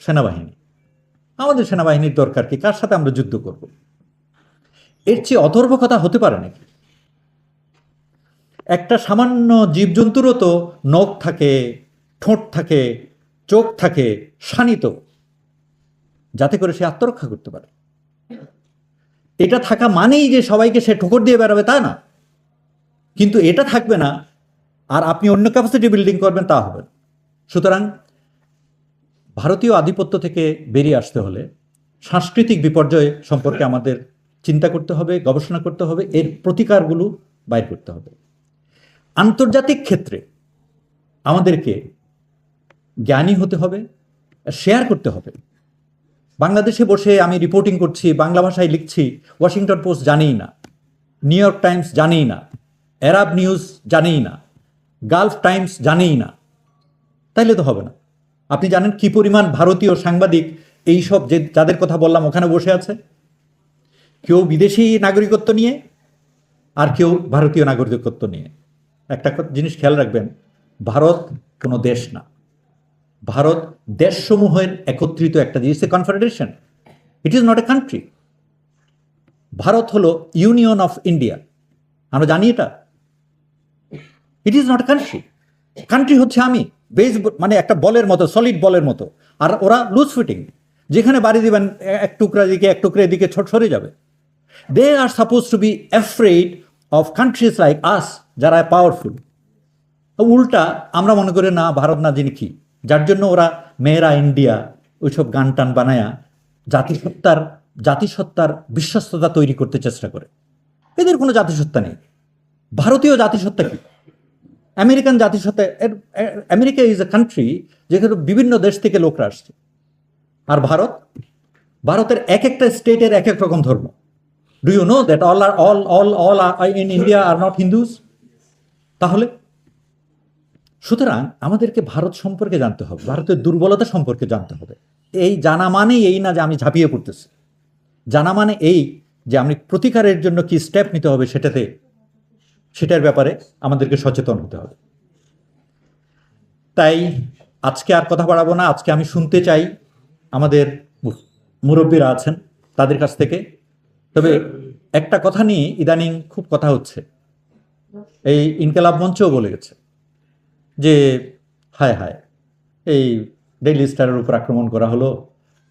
সেনাবাহিনী। আমাদের সেনাবাহিনীর দরকার কি? কার সাথে আমরা যুদ্ধ করব? এর চেয়ে অথর্ব কথা হতে পারে নাকি? একটা সামান্য জীবজন্তুরও তো নখ থাকে, ঠোঁট থাকে, চোখ থাকে, শানিত, যাতে করে সে আত্মরক্ষা করতে পারে। এটা থাকা মানেই যে সবাইকে সে ঠোকর দিয়ে বেড়াবে তা না, কিন্তু এটা থাকবে না আর আপনি অন্য ক্যাপাসিটি বিল্ডিং করবেন তা হবে না। সুতরাং ভারতীয় আধিপত্য থেকে বেরিয়ে আসতে হলে সাংস্কৃতিক বিপর্যয় সম্পর্কে আমাদের চিন্তা করতে হবে, গবেষণা করতে হবে, এর প্রতিকারগুলো বাইর করতে হবে। আন্তর্জাতিক ক্ষেত্রে আমাদেরকে জ্ঞানী হতে হবে, শেয়ার করতে হবে। বাংলাদেশে বসে আমি রিপোর্টিং করছি, বাংলা ভাষায় লিখছি, ওয়াশিংটন পোস্ট জানেই না, নিউ ইয়র্ক টাইমস জানেই না, অ্যারাব নিউজ জানেই না, গালফ টাইমস জানেই না, তাইলে তো হবে না। আপনি জানেন কি পরিমাণ ভারতীয় সাংবাদিক এইসব যে যাদের কথা বললাম ওখানে বসে আছে? কেউ বিদেশি নাগরিকত্ব নিয়ে আর কেউ ভারতীয় নাগরিকত্ব নিয়ে। একটা জিনিস খেয়াল রাখবেন, ভারত কোনো দেশ না, ভারত দেশসমূহের একত্রিত একটা জিনিস, confederation. It is not a country. Bharat হলো ইউনিয়ন অফ ইন্ডিয়া, আমরা জানি এটা। It is not a country. Country হচ্ছে আমি, বেস মানে একটা বলের মতো, সলিড বলের মতো, আর ওরা লুজ ফিটিং, যেখানে বাড়ি দিবেন এক টুকরা দিকে এক টুকরা এদিকে সরে যাবে। They are suppose to be afraid of countries like us, যারা পাওয়ারফুল। উল্টা আমরা মনে করি না ভারত না যিনি কি, যার জন্য ওরা মেয়েরা ইন্ডিয়া ওইসব গান টান বানায়া জাতিসত্তার বিশ্বস্ততা তৈরি করতে চেষ্টা করে। এদের কোনো জাতিসত্তা নেই। ভারতীয় জাতিসত্তা কি? আমেরিকান জাতিসত্তা। আমেরিকা ইজ এ কান্ট্রি যেখানে বিভিন্ন দেশ থেকে লোকরা আসছে। আর ভারতের এক একটা স্টেটের এক এক রকম ধর্ম। Do you know that all in India are not Hindus? তাহলে সুতরাং আমাদেরকে ভারত সম্পর্কে জানতে হবে, ভারতের দুর্বলতা সম্পর্কে জানতে হবে। এই জানা মানে এই না যে আমি ঝাঁপিয়ে পড়তেছি, জানা মানে এই যে আমি প্রতিকারের জন্য কি স্টেপ নিতে হবে সেটার ব্যাপারে আমাদেরকে সচেতন হতে হবে। তাই আজকে আর কথা বাড়াবো না। আজকে আমি শুনতে চাই আমাদের মুরব্বীরা আছেন তাদের কাছ থেকে। তবে একটা কথা নিয়ে ইদানিং খুব কথা হচ্ছে, এই ইনকেলাব মঞ্চও বলে গেছে যে হায় হায়, এই ডেইলি স্টারের উপর আক্রমণ করা হলো,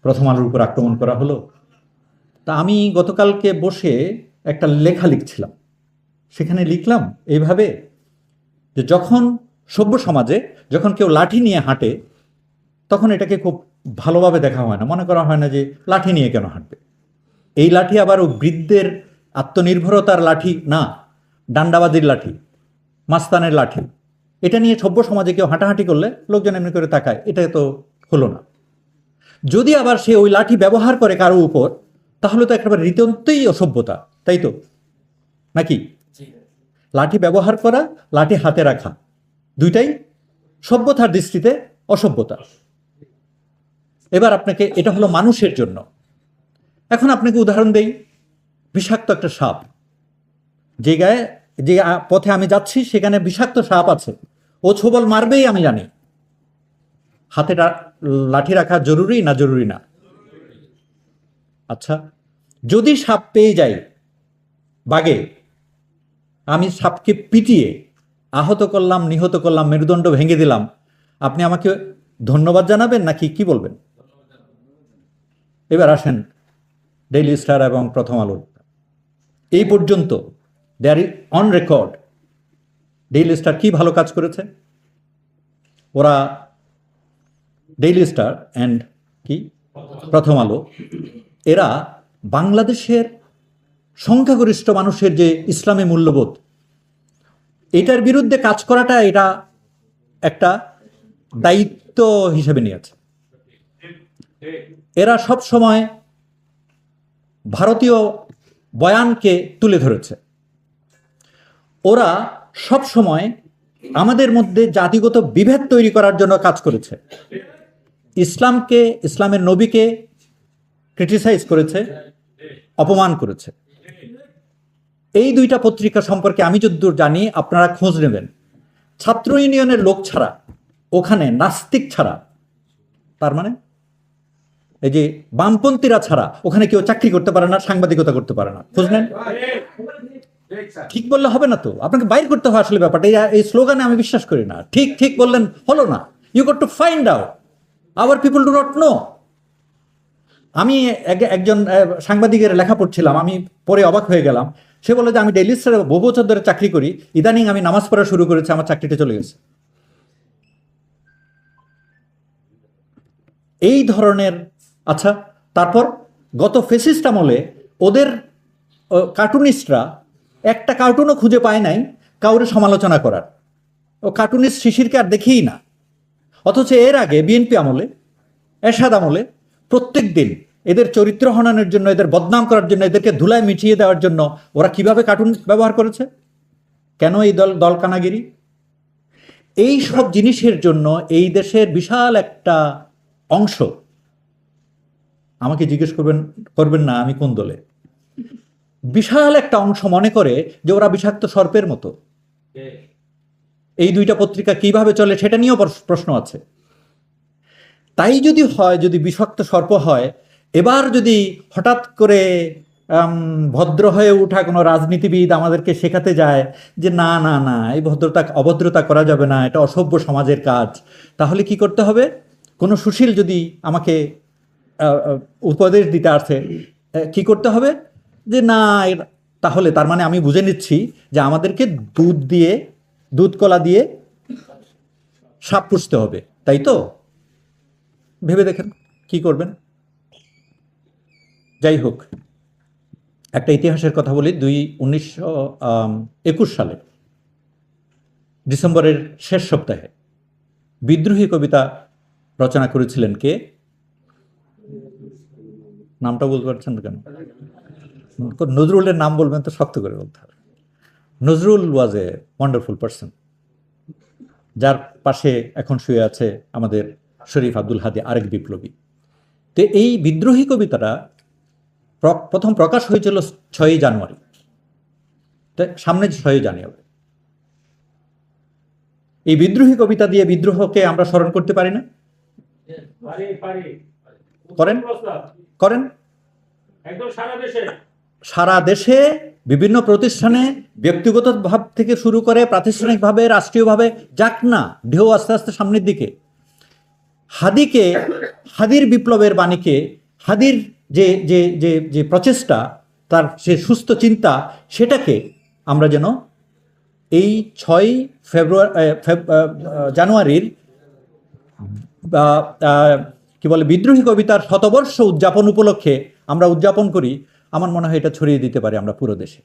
প্রথম আলোর উপর আক্রমণ করা হলো। তা আমি গতকালকে বসে একটা লেখা লিখছিলাম, সেখানে লিখলাম এইভাবে যে যখন সভ্য সমাজে যখন কেউ লাঠি নিয়ে হাঁটে তখন এটাকে খুব ভালোভাবে দেখা হয় না, মনে করা হয় না যে লাঠি নিয়ে কেন হাঁটবে। এই লাঠি আবার ও বৃদ্ধের আত্মনির্ভরতার লাঠি না, ডান্ডাবাজির লাঠি, মাস্তানের লাঠি। এটা নিয়ে সভ্য সমাজে কেউ হাঁটাহাঁটি করলে লোকজন এমনি করে তাকায়, এটা তো হলো না। যদি আবার সে ওই লাঠি ব্যবহার করে কারো উপর, তাহলে তো একেবারে রীতিমতোই অসভ্যতা, তাই তো নাকি? লাঠি ব্যবহার করা, লাঠি হাতে রাখা, দুইটাই সভ্যতার দৃষ্টিতে অসভ্যতা। এবার আপনাকে, এটা হলো মানুষের জন্য। এখন আপনাকে উদাহরণ দেই, বিষাক্ত একটা সাপ, যে পথে আমি যাচ্ছি সেখানে বিষাক্ত সাপ আছে, ও ছোবল মারবেই আমি জানি। হাতে লাঠি রাখা জরুরি না জরুরি না? আচ্ছা, যদি সাপ পেয়ে যাই বাগে, আমি সাপকে পিটিয়ে আহত করলাম, নিহত করলাম, মেরুদণ্ড ভেঙে দিলাম, আপনি আমাকে ধন্যবাদ জানাবেন নাকি কি বলবেন? এবার আসেন ডেইলি স্টার এবং প্রথম আলো। এই পর্যন্ত there is on record Daily Star কি ভালো কাজ করেছে। ওরা ডেইলি স্টার অ্যান্ড কি প্রথম আলো, এরা বাংলাদেশের সংখ্যাগরিষ্ঠ মানুষের যে ইসলামী মূল্যবোধ, এটার বিরুদ্ধে কাজ করাটা এটা একটা দায়িত্ব হিসেবে নিয়েছে। এরা সব সময় ভারতীয় বয়ানকে তুলে ধরেছে। ওরা সব সময় আমাদের মধ্যে জাতিগত বিভেদ তৈরি করার জন্য কাজ করেছে। ইসলামকে, ইসলামের নবীকে ক্রিটিসাইজ করেছে, অপমান করেছে। এই দুইটা পত্রিকা সম্পর্কে আমি যতদূর জানি, আপনারা খোঁজ নেবেন, ছাত্র ইউনিয়নের লোক ছাড়া, ওখানে নাস্তিক ছাড়া তার মানে এই যে বামপন্থীরা ছাড়া ওখানে কেউ চাকরি করতে পারে না, সাংবাদিকতা করতে পারে না, বুঝলেন? ঠিক বললে হবে না তো, আপনাকে বাইর করতে হয় আসলে ব্যাপারটা। এই স্লোগানে আমি বিশ্বাস করি না। ঠিক ঠিক বললেন হলো না, you got to find out, our people do not know. আমি একজন সাংবাদিকের লেখা পড়ছিলাম, আমি পরে অবাক হয়ে গেলাম। সে বলে যে আমি ডেইলি স্টারে বহু বছর ধরে চাকরি করি, ইদানিং আমি নামাজ পড়া শুরু করেছি, আমার চাকরিটা চলে গেছে। এই ধরনের। আচ্ছা, তারপর গত ফেসিস্ট আমলে ওদের কার্টুনিস্টরা একটা কার্টুনও খুঁজে পায় নাই কাউরে সমালোচনা করার। ও কার্টুনিস্ট শিশিরকে আর দেখেই না। অথচ এর আগে বিএনপি আমলে, এরশাদ আমলে প্রত্যেক দিন এদের চরিত্র হননের জন্য, এদের বদনাম করার জন্য, এদেরকে ধুলায় মিটিয়ে দেওয়ার জন্য ওরা কিভাবে কার্টুন ব্যবহার করেছে। কেন এই দলকানাগিরি? এই সব জিনিসের জন্য এই দেশের বিশাল একটা অংশ, আমাকে জিজ্ঞেস করবেন না আমি কোন দলে, বিশাল একটা অংশ মনে করে যে ওরা বিষাক্ত সর্পের মতো। এই দুইটা পত্রিকা কিভাবে চলে সেটা নিয়েও প্রশ্ন আছে। তাই যদি হয়, যদি বিষাক্ত সর্প হয়, এবার যদি হঠাৎ করে ভদ্র হয়ে ওঠা কোনো রাজনীতিবিদ আমাদেরকে শেখাতে যায় যে না না না, এই অভদ্রতা করা যাবে না, এটা অসভ্য সমাজের কাজ, তাহলে কি করতে হবে? কোনো সুশীল যদি আমাকে উপদেশ দিতে আসে, কি করতে হবে? যে না, তাহলে তার মানে আমি বুঝে নিচ্ছি যে আমাদেরকে দুধ কলা দিয়ে সাপ পুষতে হবে, তাই তো? ভেবে দেখেন কি করবেন। যাই হোক, একটা ইতিহাসের কথা বলি। 1921 সালে ডিসেম্বরের শেষ সপ্তাহে বিদ্রোহী কবিতা রচনা করেছিলেন কে? নামটা বলতে পারছেন না কেন? নজরুলের নাম বলবেন তো শক্ত করে বলতে হবে। নজরুল ওয়াজ এ ওয়ান্ডারফুল পারসন, যার পাশে এখন শুয়ে আছে আমাদের শরীফ আব্দুল হাদী, আরেক বিপ্লবী। তো এই বিদ্রোহী কবিতাটা প্রথম প্রকাশ হয়েছিল 6ই জানুয়ারি। সামনে 6ই জানুয়ারি এই বিদ্রোহী কবিতা দিয়ে বিদ্রোহকে আমরা স্মরণ করতে পারি না? করেন সারা দেশে বিভিন্ন প্রতিষ্ঠানে, ব্যক্তিগত ভাব থেকে শুরু করে প্রাতিষ্ঠানিকভাবে, রাষ্ট্রীয়ভাবে, যাক না ঢেউ আস্তে আস্তে সামনের দিকে। হাদির বিপ্লবের বাণীকে, হাদির যে যে যে যে প্রচেষ্টা, তার সে সুস্থ চিন্তা, সেটাকে আমরা যেন এই 6 জানুয়ারির কি বলে বিদ্রোহী কবিতার শতবর্ষ উদযাপন উপলক্ষে আমরা উদযাপন করি। আমার মনে হয় এটা ছড়িয়ে দিতে পারি আমরা পুরো দেশে।